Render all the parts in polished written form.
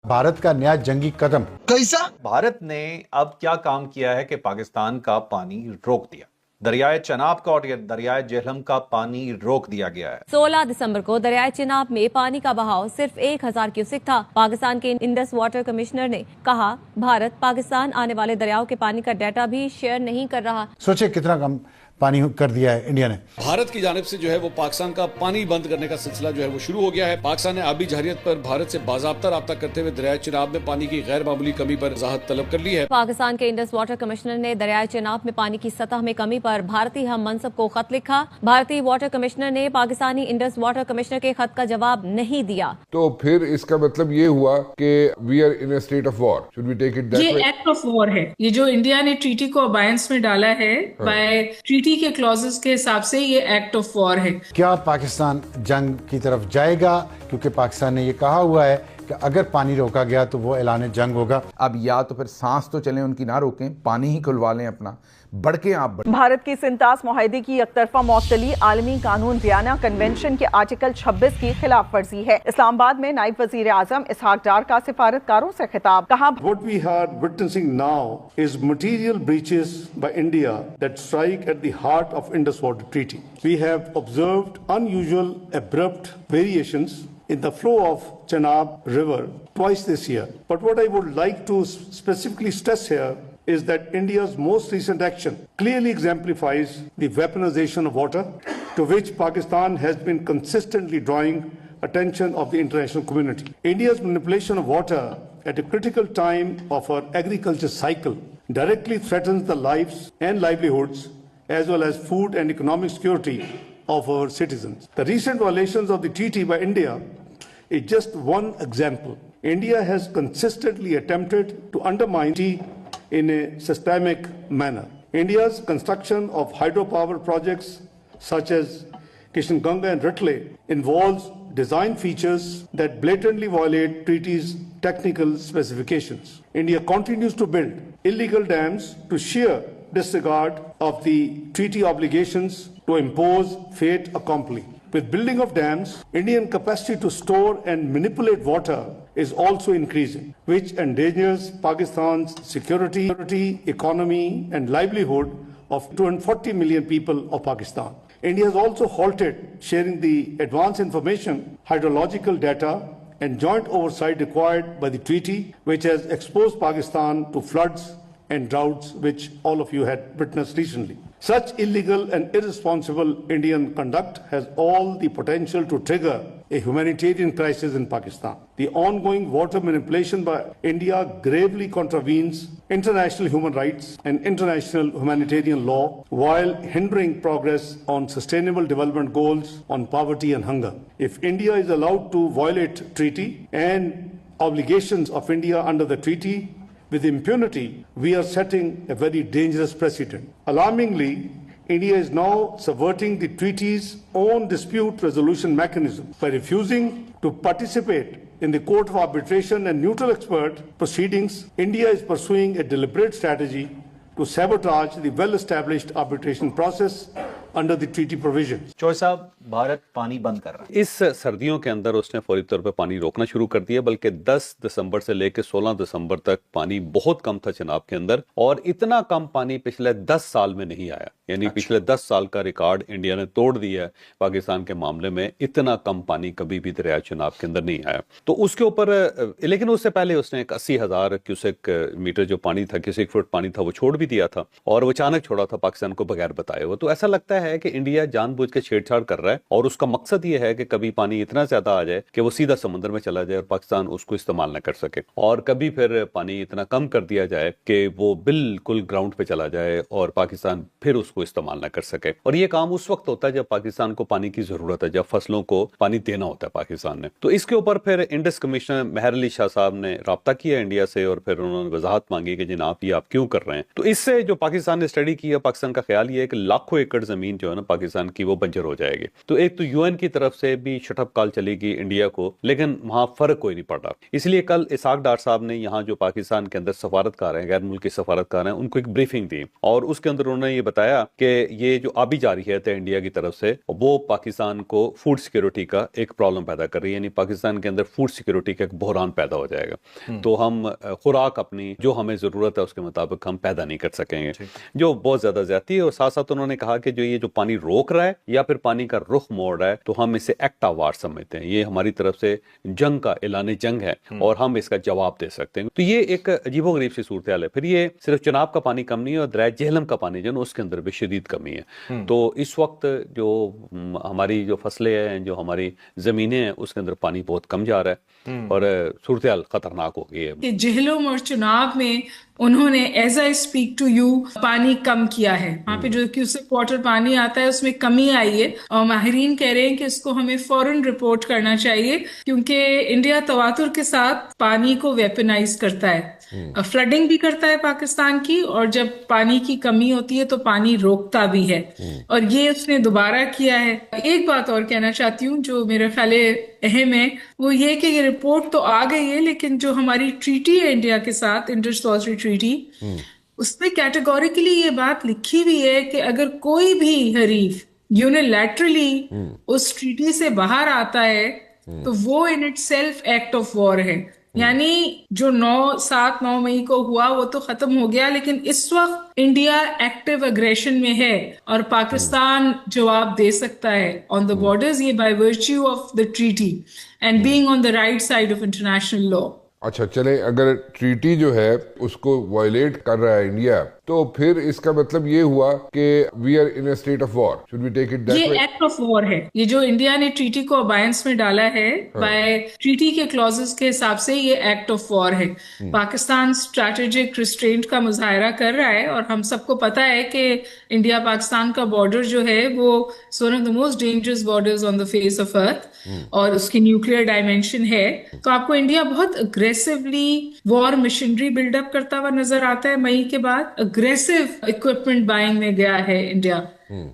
भारत का नया जंगी कदम कैसा? भारत ने अब क्या काम किया है कि पाकिस्तान का पानी रोक दिया। दरियाए चनाब का और दरियाए जेहलम का पानी रोक दिया गया है। 16 दिसंबर को दरियाए चिनाब में पानी का बहाव सिर्फ 1000 क्यूसेक था। पाकिस्तान के इंडस वाटर कमिश्नर ने कहा, भारत पाकिस्तान आने वाले दरियाओं के पानी का डाटा भी शेयर नहीं कर रहा। सोचे कितना कम पानी कर दिया है इंडिया ने। भारत की जानिब से जो है वो पाकिस्तान का पानी बंद करने का सिलसिला जो है वो शुरू हो गया है। पाकिस्तान ने आबी जहरियत पर भारत से बाज़ाब्ता राब्ता करते हुए दरियाए चिनाब में पानी की गैर मामूली कमी पर वजाहत तलब कर ली है। पाकिस्तान के इंडस वाटर कमिश्नर ने दरियाए चिनाब में पानी की सतह में कमी पर भारतीय हम मनसब को खत लिखा। भारतीय वाटर कमिश्नर ने पाकिस्तानी इंडस वाटर कमिश्नर के खत का जवाब नहीं दिया। तो फिर इसका मतलब ये हुआ कि we are in a state of war. Should we take it that way? ये एक्ट ऑफ वॉर है। ये जो इंडिया ने ट्रीटी को अबायंस में डाला है, बाय ट्रीटी के क्लॉजेस के हिसाब से ये एक्ट ऑफ वॉर है। क्या पाकिस्तान जंग की तरफ जाएगा? क्योंकि पाकिस्तान ने ये कहा हुआ है कि अगर पानी रोका गया तो वो ऐलान जंग होगा। अब या तो फिर सांस तो चलें उनकी ना रोकें, पानी ही खुलवा लें अपना, बढ़ के आप बढ़। भारत की सिंतास मुआहदे की एकतरफा मौतली आलमी कानून वियना कन्वेंशन के आर्टिकल 26 की खिलाफ वर्जी है। इस्लामाबाद में नायब वजीर आजम इसहाक डार का सिफारतकारों से खिताब। कहा, What we are witnessing now is material breaches by India that strike at the heart of Indus Water Treaty. We have observed unusual abrupt variations in the flow of Chenab River twice this year. But what I would like to specifically stress here is that India's most recent action clearly exemplifies the weaponization of water to which Pakistan has been consistently drawing attention of the international community. India's manipulation of water at a critical time of our agriculture cycle directly threatens the lives and livelihoods as well as food and economic security of our citizens. The recent violations of the treaty by India is just one example. India has consistently attempted to undermine the treaty in a systemic manner. India's construction of hydropower projects such as Kishanganga and Ritley involves design features that blatantly violate treaty's technical specifications. India continues to build illegal dams to sheer disregard of the treaty obligations to impose fait accompli. With building of dams, Indian capacity to store and manipulate water is also increasing, which endangers Pakistan's security, economy and livelihood of 240 million people of Pakistan. India has also halted sharing the advanced information, hydrological data and joint oversight required by the treaty, which has exposed Pakistan to floods and droughts which all of you had witnessed recently. Such illegal and irresponsible Indian conduct has all the potential to trigger a humanitarian crisis in Pakistan. The ongoing water manipulation by India gravely contravenes international human rights and international humanitarian law while hindering progress on sustainable development goals on poverty and hunger. If India is allowed to violate treaty and obligations of India under the treaty with impunity, we are setting a very dangerous precedent. Alarmingly, India is now subverting the treaty's own dispute resolution mechanism by refusing to participate in the Court of Arbitration and neutral expert proceedings. India is pursuing a deliberate strategy to sabotage the well-established arbitration process under the treaty provisions. Chaudhary साहब, भारत पानी बंद कर रहा है। इस सर्दियों के अंदर उसने फौरी तौर पर पानी रोकना शुरू कर दिया, बल्कि 10 दिसंबर से लेकर 16 दिसंबर तक पानी बहुत कम था चिनाब के अंदर, और इतना कम पानी पिछले 10 साल में नहीं आया। यानी पिछले 10 साल का रिकॉर्ड इंडिया ने तोड़ दिया है पाकिस्तान के मामले में। इतना कम पानी कभी भी दरिया चिनाब के अंदर नहीं आया। तो उसके ऊपर, लेकिन उससे पहले उसने 80,000 क्यूसेक मीटर जो पानी था, क्यूसेक फुट पानी था, वो छोड़ भी दिया था, और वो अचानक छोड़ा था पाकिस्तान को बगैर बताए हुए। तो ऐसा लगता है कि इंडिया जानबूझ के छेड़छाड़ कर रहा है, और उसका मकसद ये है कि कभी पानी इतना ज्यादा आ जाए कि वो सीधा समुद्र में चला जाए और पाकिस्तान उसको इस्तेमाल न कर सके, और कभी फिर पानी इतना कम कर दिया जाए कि वो बिल्कुल ग्राउंड पे चला जाए और पाकिस्तान फिर उसको इस्तेमाल न कर सके। और ये काम उस वक्त होता है जब पाकिस्तान को पानी की जरूरत है, जब फसलों को पानी देना होता है पाकिस्तान ने। तो इसके ऊपर फिर इंडस कमिश्नर मेहर अली शाह साहब ने राब्ता किया इंडिया से, और फिर उन्होंने वजाहत मांगी कि जनाब ये आप क्यों कर रहे हैं। तो इससे जो पाकिस्तान ने स्टडी की है, पाकिस्तान का ख्याल ये है कि लाखों एकड़ जमीन ज़मीन जो है ना पाकिस्तान की वो बंजर हो जाएगी। तो एक तो यूएन की तरफ से भी शटअप कॉल चलेगी इंडिया को, लेकिन वहाँ फर्क कोई नहीं पड़ रहा। इसलिए कल इसहाक डार साहब ने यहाँ जो पाकिस्तान के अंदर सफारतकार हैं, गैर मुल्की सफारतकार हैं, उनको एक ब्रीफिंग दी और उसके अंदर उन्होंने ये बताया कि ये जो आबी जारहियत है इंडिया की तरफ से वो पाकिस्तान को फूड सिक्योरिटी का एक प्रॉब्लम पैदा कर रही है, यानी पाकिस्तान के अंदर फूड सिक्योरिटी का एक बहरान पैदा हो जाएगा। तो हम खुराक अपनी जो हमें ज़रूरत है उसके मुताबिक हम पैदा नहीं कर सकेंगे, जो बहुत ज़्यादा ज्यादती है। और साथ साथ उन्होंने कहा कि जो ये जो पानी रोक रहा है या फिर पानी का रुख मोड़ रहा है, तो हम इसे एक्ट ऑफ वार समझते हैं, ये हमारी तरफ से जंग का ऐलान जंग है और हम इसका जवाब दे सकते हैं। तो ये एक अजीबोगरीब सी सूरत हाल है। फिर ये सिर्फ चनाब का पानी कम नहीं है और दरिया जेहलम का पानी जो है उसके अंदर भी शदीद कमी है। तो इस वक्त जो हमारी जो फसलें हैं, जो हमारी ज़मीनें हैं, उसके अंदर पानी बहुत कम जा रहा है और सूरत हाल खतरनाक हो गई है। जेहलम और चुनाव में उन्होंने as I speak to you पानी कम किया है, वहाँ पे जो क्यूसेक वाटर पानी आता है उसमें कमी आई है और माहिरीन कह रहे हैं कि इसको हमें फौरन रिपोर्ट करना चाहिए क्योंकि इंडिया तवातुर के साथ पानी को वेपनाइज करता है, फ्लडिंग भी करता है पाकिस्तान की, और जब पानी की कमी होती है तो पानी रोकता भी है और ये उसने दोबारा किया है। एक बात और कहना चाहती हूँ जो मेरे ख्याल अहम है, वो ये कि ये रिपोर्ट तो आ गई है लेकिन जो हमारी ट्रीटी है इंडिया के साथ, इंडस वाटर ट्रीटी, उसमें कैटेगोरिकली ये बात लिखी हुई है कि अगर कोई भी हरीफ यूनिलैटरली उस ट्रीटी से बाहर आता है तो वो in it self act of war है। यानी जो 7-9 मई को हुआ वो तो खत्म हो गया, लेकिन इस वक्त इंडिया एक्टिव अग्रेशन में है और पाकिस्तान जवाब दे सकता है ऑन द बॉर्डर्स, ये by virtue of the treaty and being on the right side of international law. अच्छा चले, अगर ट्रीटी जो है उसको वायलेट कर रहा है इंडिया, तो फिर इसका मतलब ये हुआ कि we are in a state of war. Should we take it that way? ये एक्ट ऑफ वॉर है। ये जो इंडिया ने ट्रीटी को अबायंस में डाला है, बाय ट्रीटी के क्लॉजेस के हिसाब से ये एक्ट ऑफ वॉर है। पाकिस्तान स्ट्रैटेजिक रिस्ट्रेंट का मुजाहरा कर रहा है और हम सबको पता है कि इंडिया पाकिस्तान का बॉर्डर जो है वो one of the most dangerous borders on the face of earth और उसकी न्यूक्लियर डायमेंशन है। तो आपको इंडिया बहुत अग्रेसिवली वॉर मशीनरी बिल्डअप करता हुआ नजर आता है। मई के बाद अग्रेसिव इक्विपमेंट बाइंग में गया है इंडिया।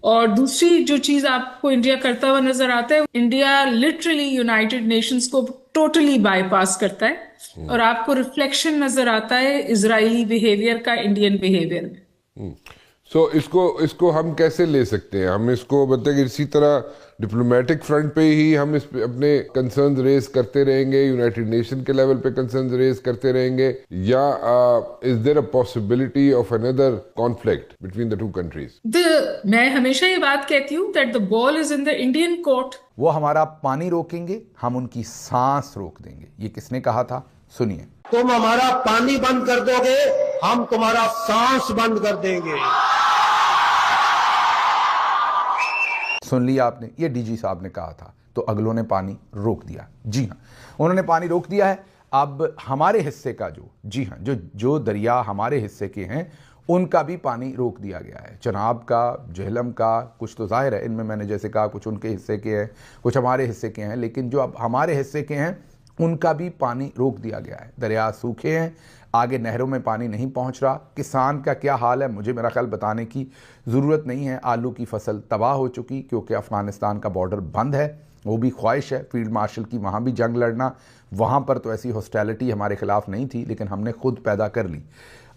और दूसरी जो चीज आपको इंडिया करता हुआ नजर आता है, इंडिया लिटरली यूनाइटेड नेशंस को टोटली बाईपास करता है और आपको रिफ्लेक्शन नजर आता है इजरायली बिहेवियर का इंडियन बिहेवियर में। सो इसको हम कैसे ले सकते हैं? हम इसको मतलब इसी तरह डिप्लोमेटिक फ्रंट पे ही हम इस पे अपने कंसर्न्स रेज करते रहेंगे, यूनाइटेड नेशन के लेवल पे कंसर्न्स रेज करते रहेंगे, या is there a possibility of another conflict between the two countries? मैं हमेशा ये बात कहती हूँ that the ball is in the Indian court. वो हमारा पानी रोकेंगे, हम उनकी सांस रोक देंगे। ये किसने कहा था? सुनिए। तुम हमारा पानी बंद कर दोगे, हम तुम्हारा सांस बंद कर देंगे। सुन लिया आपने, ये डीजी साहब ने कहा था, तो अगलों ने पानी रोक दिया। जी हाँ, उन्होंने पानी रोक दिया है। अब हमारे हिस्से का जी हाँ, जो दरिया हमारे हिस्से के हैं उनका भी पानी रोक दिया गया है। चनाब का, जेहलम का, कुछ तो जाहिर है इनमें मैंने जैसे कहा कुछ उनके हिस्से के हैं, कुछ हमारे हिस्से के हैं, लेकिन जो अब हमारे हिस्से के हैं उनका भी पानी रोक दिया गया है। दरिया सूखे हैं, आगे नहरों में पानी नहीं पहुंच रहा। किसान का क्या हाल है मुझे मेरा ख्याल बताने की ज़रूरत नहीं है। आलू की फसल तबाह हो चुकी क्योंकि अफ़गानिस्तान का बॉर्डर बंद है। वो भी ख्वाहिश है फील्ड मार्शल की वहाँ भी जंग लड़ना, वहाँ पर तो ऐसी हॉस्टिलिटी हमारे ख़िलाफ़ नहीं थी लेकिन हमने खुद पैदा कर ली।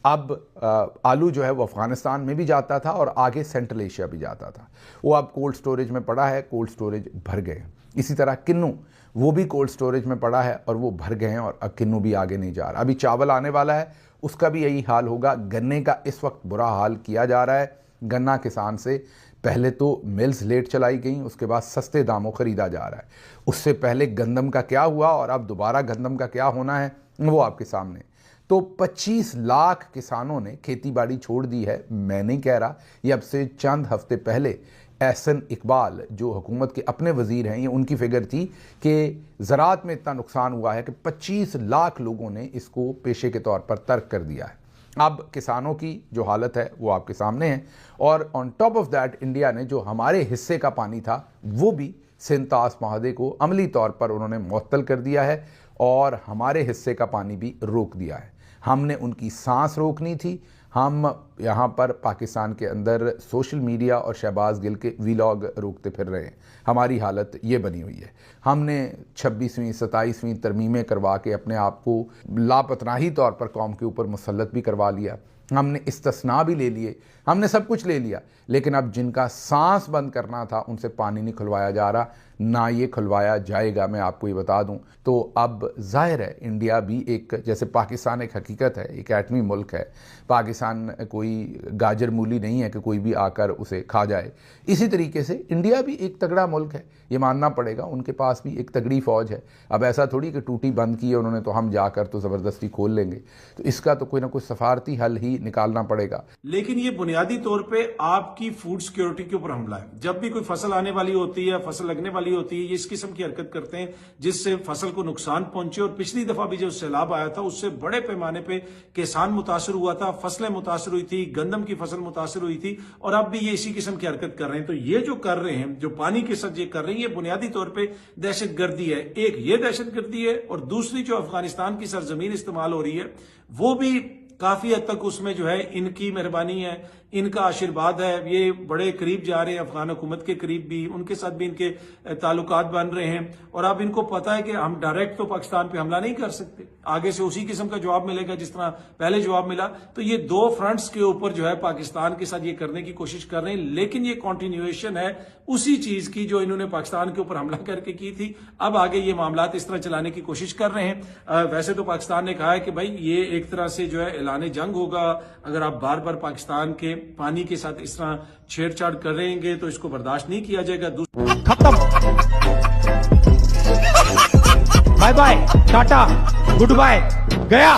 अब आलू जो है वो अफ़गानिस्तान में भी जाता था और आगे सेंट्रल एशिया भी जाता था, वो अब कोल्ड स्टोरेज में पड़ा है, कोल्ड स्टोरेज भर गए। इसी तरह किन्नू वो भी कोल्ड स्टोरेज में पड़ा है और वो भर गए हैं और अब किन्नू भी आगे नहीं जा रहा। अभी चावल आने वाला है, उसका भी यही हाल होगा। गन्ने का इस वक्त बुरा हाल किया जा रहा है। गन्ना किसान से पहले तो मिल्स लेट चलाई गई, उसके बाद सस्ते दामों ख़रीदा जा रहा है। उससे पहले गंदम का क्या हुआ और अब दोबारा गंदम का क्या होना है वो आपके सामने। तो 25 लाख किसानों ने खेती बाड़ी छोड़ दी है। मैं नहीं कह रहा, ये अब से चंद हफ्ते पहले एहसन इकबाल जो हुकूमत के अपने वज़ीर हैं, ये उनकी फिगर थी कि ज़राअत में इतना नुकसान हुआ है कि 25 लाख लोगों ने इसको पेशे के तौर पर तर्क कर दिया है। अब किसानों की जो हालत है वो आपके सामने है और on top of that India ने जो हमारे हिस्से का पानी था वो भी सिंध तास माहदे को अमली तौर पर उन्होंने मुअत्तल कर दिया है और हमारे हिस्से का पानी भी रोक दिया है। हमने उनकी सांस रोकनी थी, ہم یہاں پر پاکستان کے اندر سوشل میڈیا اور شہباز گل کے ویلاگ روکتے پھر رہے ہیں. ہماری حالت یہ بنی ہوئی ہے. ہم نے 26ویں 27ویں ترمیمیں کروا کے اپنے آپ کو لاپتناہی طور پر قوم کے اوپر مسلط بھی کروا لیا. ہم نے استثناء بھی لے لیے, ہم نے سب کچھ لے لیا, لیکن اب جن کا سانس بند کرنا تھا ان سے پانی نہیں کھلوایا جا رہا, نہ یہ کھلوایا جائے گا. میں آپ کو یہ بتا دوں تو اب ظاہر ہے انڈیا بھی ایک, جیسے پاکستان ایک حقیقت ہے, ایک ایٹمی ملک ہے, پاکستان کوئی گاجر مولی نہیں ہے کہ کوئی بھی آ کر اسے کھا جائے. اسی طریقے سے انڈیا بھی ایک تگڑا ملک ہے, یہ ماننا پڑے گا. ان کے پاس بھی ایک تگڑی فوج ہے. اب ایسا تھوڑی کہ ٹوٹی بند کی ہے انہوں نے تو ہم جا کر تو زبردستی کھول لیں گے. تو اس کا تو کوئی نہ کوئی سفارتی حل ہی نکالنا پڑے گا. لیکن یہ بنیادی طور پہ آپ کی فوڈ سیکیورٹی کے اوپر حملہ ہے. جب بھی کوئی فصل آنے والی ہوتی ہے, فصل لگنے والی ہوتی ہے, یہ اس قسم کی حرکت کرتے ہیں جس سے فصل کو نقصان پہنچے. اور پچھلی دفعہ بھی جو سیلاب آیا تھا اس سے بڑے پیمانے پہ کسان متاثر ہوا تھا, فصلیں متاثر ہوئی تھی, گندم کی فصل متاثر ہوئی تھی, اور اب بھی یہ اسی قسم کی حرکت کر رہے ہیں. تو یہ جو کر رہے ہیں, جو پانی کے ساتھ یہ کر رہے ہیں, یہ بنیادی طور پہ دہشت گردی ہے. ایک یہ دہشت گردی ہے, اور دوسری جو افغانستان کی سرزمین استعمال ہو رہی ہے وہ بھی کافی حد تک اس میں جو ہے ان کی مہربانی ہے, ان کا آشیرواد ہے. یہ بڑے قریب جا رہے ہیں افغان حکومت کے قریب بھی, ان کے ساتھ بھی ان کے تعلقات بن رہے ہیں. اور اب ان کو پتا ہے کہ ہم ڈائریکٹ تو پاکستان پہ حملہ نہیں کر سکتے, آگے سے اسی قسم کا جواب ملے گا جس طرح پہلے جواب ملا. تو یہ دو فرنٹس کے اوپر جو ہے پاکستان کے ساتھ یہ کرنے کی کوشش کر رہے ہیں, لیکن یہ کنٹینیویشن ہے اسی چیز کی جو انہوں نے پاکستان کے اوپر حملہ کر کے کی تھی. اب آگے یہ معاملات اس طرح چلانے کی کوشش کر رہے ہیں. ویسے تو پاکستان نے کہا ہے کہ بھائی یہ ایک طرح سے جو ہے اعلان جنگ ہوگا, اگر آپ بار بار پاکستان کے پانی کے ساتھ اس طرح چھیڑ چھاڑ کریں گے تو اس کو برداشت نہیں کیا جائے گا. ختم, bye bye, tata, good bye, گیا.